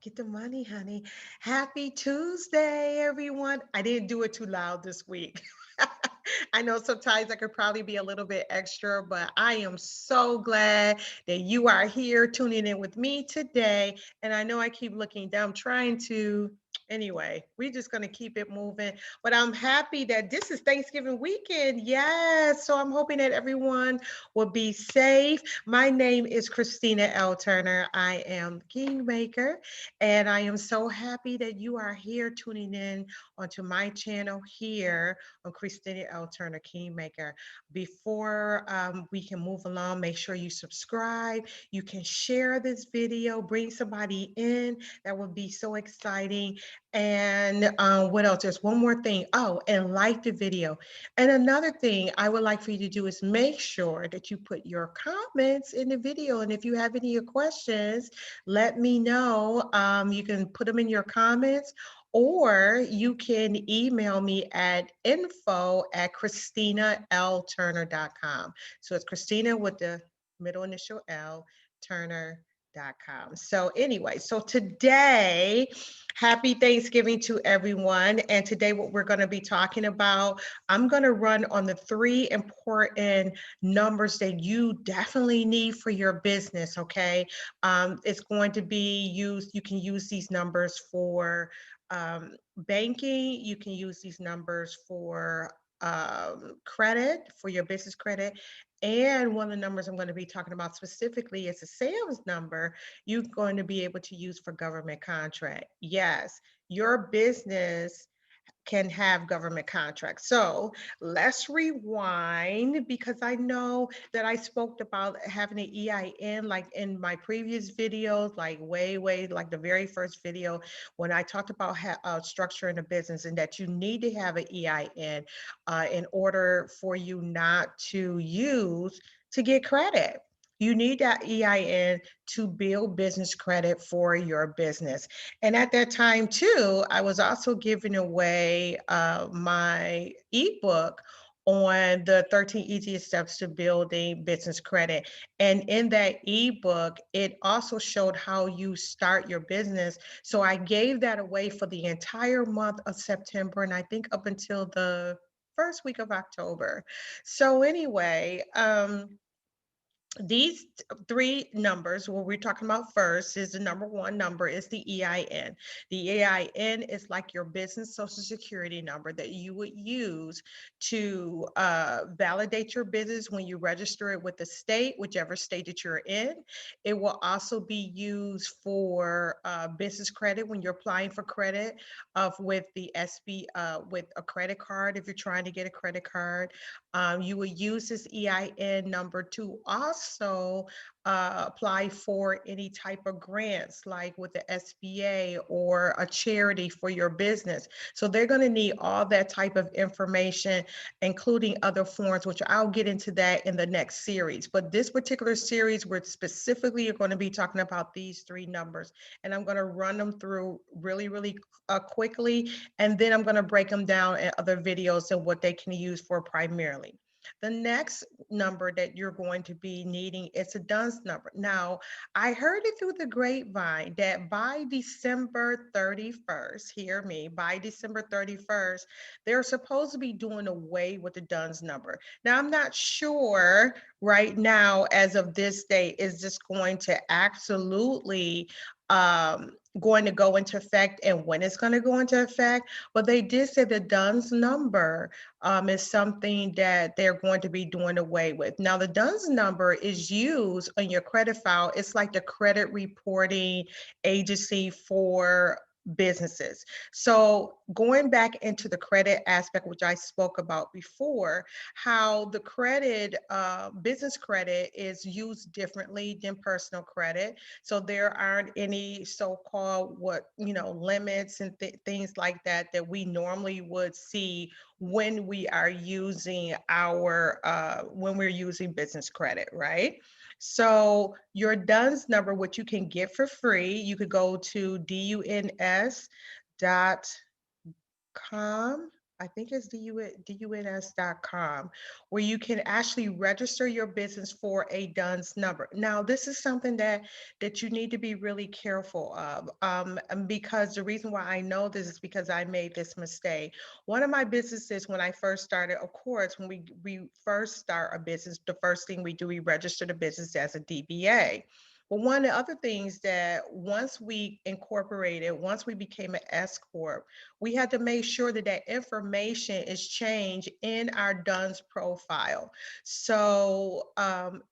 Get the money, honey. Happy Tuesday, everyone. I didn't do it too loud this week. I know sometimes I could probably be a little bit extra, but I am so glad that you are here tuning in with me today. And I know I keep looking down, trying to. Anyway, we're just going to keep it moving. But I'm happy that this is Thanksgiving weekend. Yes. So I'm hoping that everyone will be safe. My name is Christina L Turner. I am Kingmaker. And I am so happy that you are here tuning in onto my channel here on Christina L Turner Kingmaker. Before we can move along, make sure you subscribe. You can share this video, bring somebody in. That would be so exciting. And what else? There's one more thing. Oh, and like the video. And another thing I would like for you to do is make sure that you put your comments in the video. And if you have any questions, let me know. You can put them in your comments, or you can email me at info@christinalturner.com. So it's Christina with the middle initial L, Turner.com. So anyway, so today, happy Thanksgiving to everyone. And today what we're going to be talking about, I'm going to run on the three important numbers that you definitely need for your business, okay? It's going to be used, you can use these numbers for banking, you can use these numbers for credit, for your business credit. And one of the numbers I'm going to be talking about specifically is a sales number you're going to be able to use for government contract. Yes, your business can have government contracts. So let's rewind, because I know that I spoke about having an EIN like in my previous videos, like way, like the very first video when I talked about structuring a business, and that you need to have an EIN in order for you not to use to get credit. You need that EIN to build business credit for your business. And at that time too, I was also giving away my ebook on the 13 easiest steps to building business credit. And in that ebook, it also showed how you start your business. So I gave that away for the entire month of September, and I think up until the first week of October. So anyway, these three numbers, what we're talking about first is the number one number is the EIN. The EIN is like your business social security number that you would use to validate your business when you register it with the state, whichever state that you're in. It will also be used for business credit when you're applying for credit with the SB, with a credit card. If you're trying to get a credit card, you will use this EIN number to also apply for any type of grants, like with the SBA or a charity for your business. So they're going to need all that type of information, including other forms, which I'll get into that in the next series. But this particular series, we're specifically going to be talking about these three numbers, and I'm going to run them through really quickly, and then I'm going to break them down in other videos and what they can use for primarily. The next number that you're going to be needing is a DUNS number. Now, I heard it through the grapevine that by December 31st, hear me, by December 31st, they're supposed to be doing away with the DUNS number. Now, I'm not sure right now, as of this day, is this going to absolutely going to go into effect and when it's going to go into effect, but they did say the DUNS number is something that they're going to be doing away with. Now, the DUNS number is used on your credit file. It's like the credit reporting agency for businesses. So going back into the credit aspect, which I spoke about before, how the credit, business credit is used differently than personal credit. So there aren't any so-called limits and things like that that we normally would see when we are using our when we're using business credit, right? So your DUNS number, which you can get for free, you could go to DUNS.com I think it's DUNS.com, where you can actually register your business for a DUNS number. Now, this is something that you need to be really careful of, and because the reason why I know this is because I made this mistake. One of my businesses, when I first started, of course, when we first start a business, the first thing we do, we register the business as a DBA. But one of the other things that once we incorporated, once we became an S corp, we had to make sure that that information is changed in our DUNS profile. So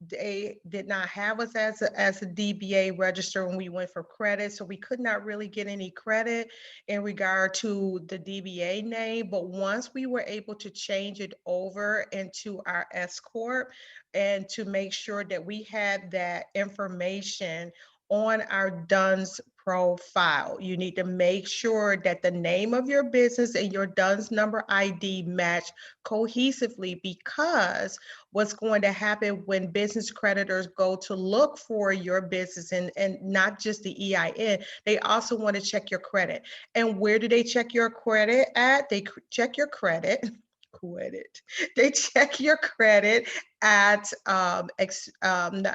they did not have us as a DBA register when we went for credit. So we could not really get any credit in regard to the DBA name. But once we were able to change it over into our S Corp and to make sure that we had that information on our DUNS profile. You need to make sure that the name of your business and your DUNS number ID match cohesively, because what's going to happen when business creditors go to look for your business, and not just the EIN, they also want to check your credit. And where do they check your credit at? They check your credit. Credit. They check your credit at Experian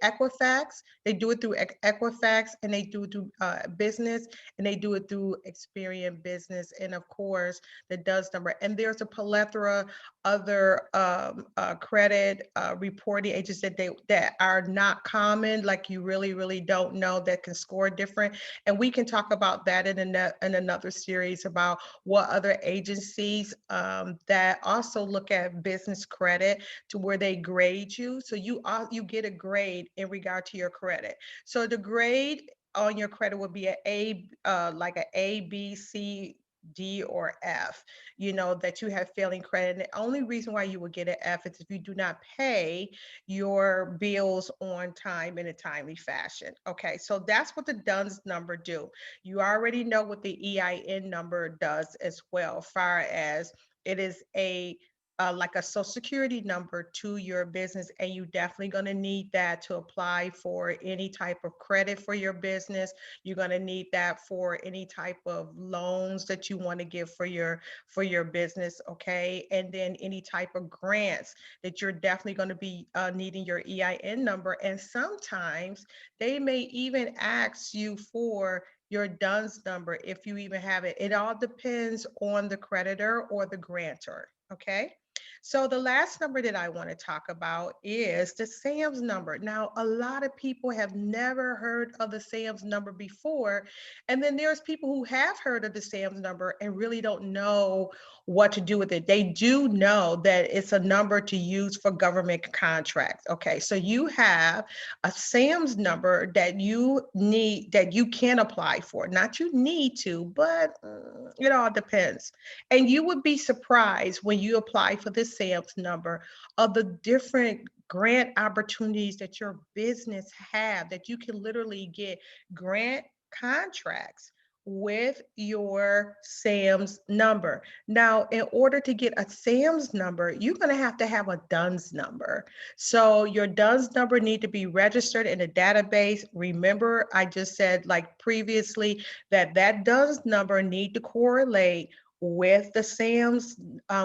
Equifax. They do it through Equifax, and they do it through business, and they do it through Experian Business, and of course the DUNS number. And there's a plethora other credit reporting agents that are not common, like you really don't know, that can score different. And we can talk about that in another series about what other agencies that also look at business credit to where they grade you. So you get a grade in regard to your credit. So the grade on your credit would be like an A, B, C, D, or F, that you have failing credit. And the only reason why you would get an F is if you do not pay your bills on time in a timely fashion. Okay, so that's what the DUNS number do. You already know what the EIN number does as well, far as it is like a social security number to your business, and you definitely going to need that to apply for any type of credit for your business. You're going to need that for any type of loans that you want to give for your business. Okay, and then any type of grants that you're definitely going to be needing your EIN number. And sometimes they may even ask you for your DUNS number if you even have it. It all depends on the creditor or the grantor. Okay. So the last number that I want to talk about is the SAMS number. Now, a lot of people have never heard of the SAMS number before. And then there's people who have heard of the SAMS number and really don't know what to do with it. They do know that it's a number to use for government contracts. Okay, so you have a SAMS number that you need, that you can apply for. Not you need to, but it all depends. And you would be surprised when you apply for this SAMS number of the different grant opportunities that your business have, that you can literally get grant contracts with your SAMS number. Now, in order to get a SAMS number, you're going to have a DUNS number. So your DUNS number need to be registered in a database. Remember, I just said like previously that DUNS number need to correlate with the SAMS,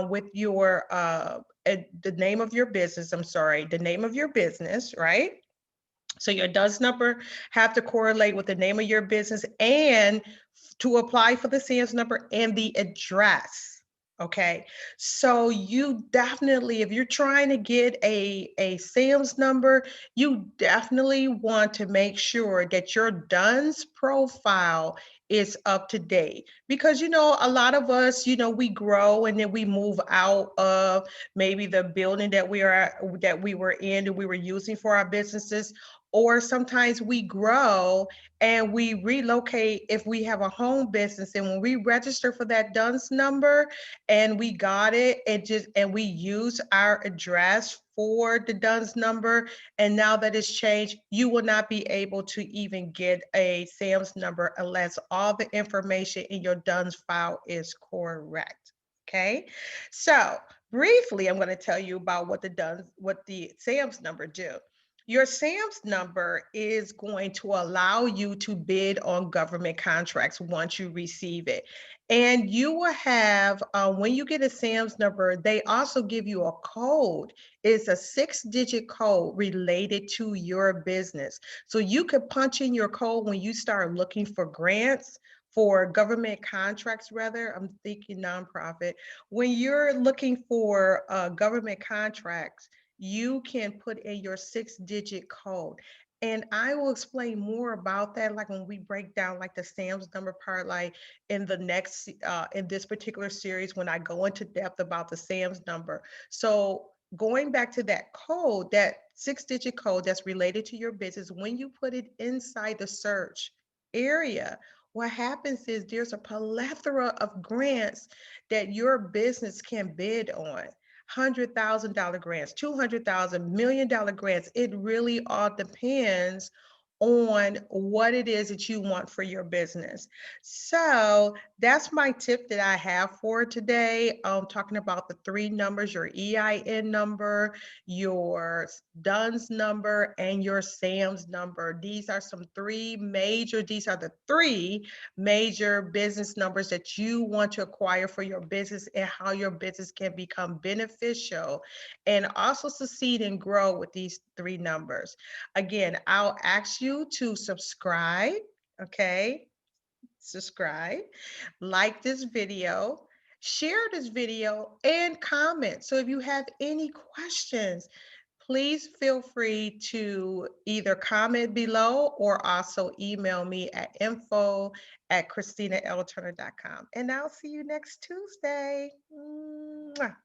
with your the name of your business. I'm sorry, the name of your business, right? So your DUNS number have to correlate with the name of your business, and to apply for the SAMS number, and the address. Okay, so you definitely, if you're trying to get a SAMS number, you definitely want to make sure that your DUNS profile is up to date, because a lot of us, we grow and then we move out of maybe the building that we were in and we were using for our businesses, or sometimes we grow and we relocate if we have a home business. And when we register for that DUNS number and we got it, and we use our address for the DUNS number, and now that it's changed, you will not be able to even get a SAMS number unless all the information in your DUNS file is correct. Okay, so briefly, I'm going to tell you about what the SAMS number do. Your SAMS number is going to allow you to bid on government contracts once you receive it. And you will have, when you get a SAMS number, they also give you a code. It's a 6-digit code related to your business. So you could punch in your code when you start looking for grants, for government contracts, rather. I'm thinking nonprofit. When you're looking for government contracts, you can put in your 6-digit code. And I will explain more about that, like when we break down like the SAMS number part, like in the next, in this particular series, when I go into depth about the SAMS number. So going back to that code, that 6-digit code that's related to your business, when you put it inside the search area, what happens is there's a plethora of grants that your business can bid on. $100,000 grants, 200,000, $1 million grants. It really all depends on what it is that you want for your business. So that's my tip that I have for today. Talking about the 3 numbers, your EIN number, your DUNS number, and your SAMS number. These are these are the 3 major business numbers that you want to acquire for your business, and how your business can become beneficial and also succeed and grow with these 3 numbers. Again, I'll ask you to subscribe, okay? Subscribe, like this video, share this video, and comment. So if you have any questions, please feel free to either comment below or also email me at info@ChristinaLTurner.com. And I'll see you next Tuesday. Mwah.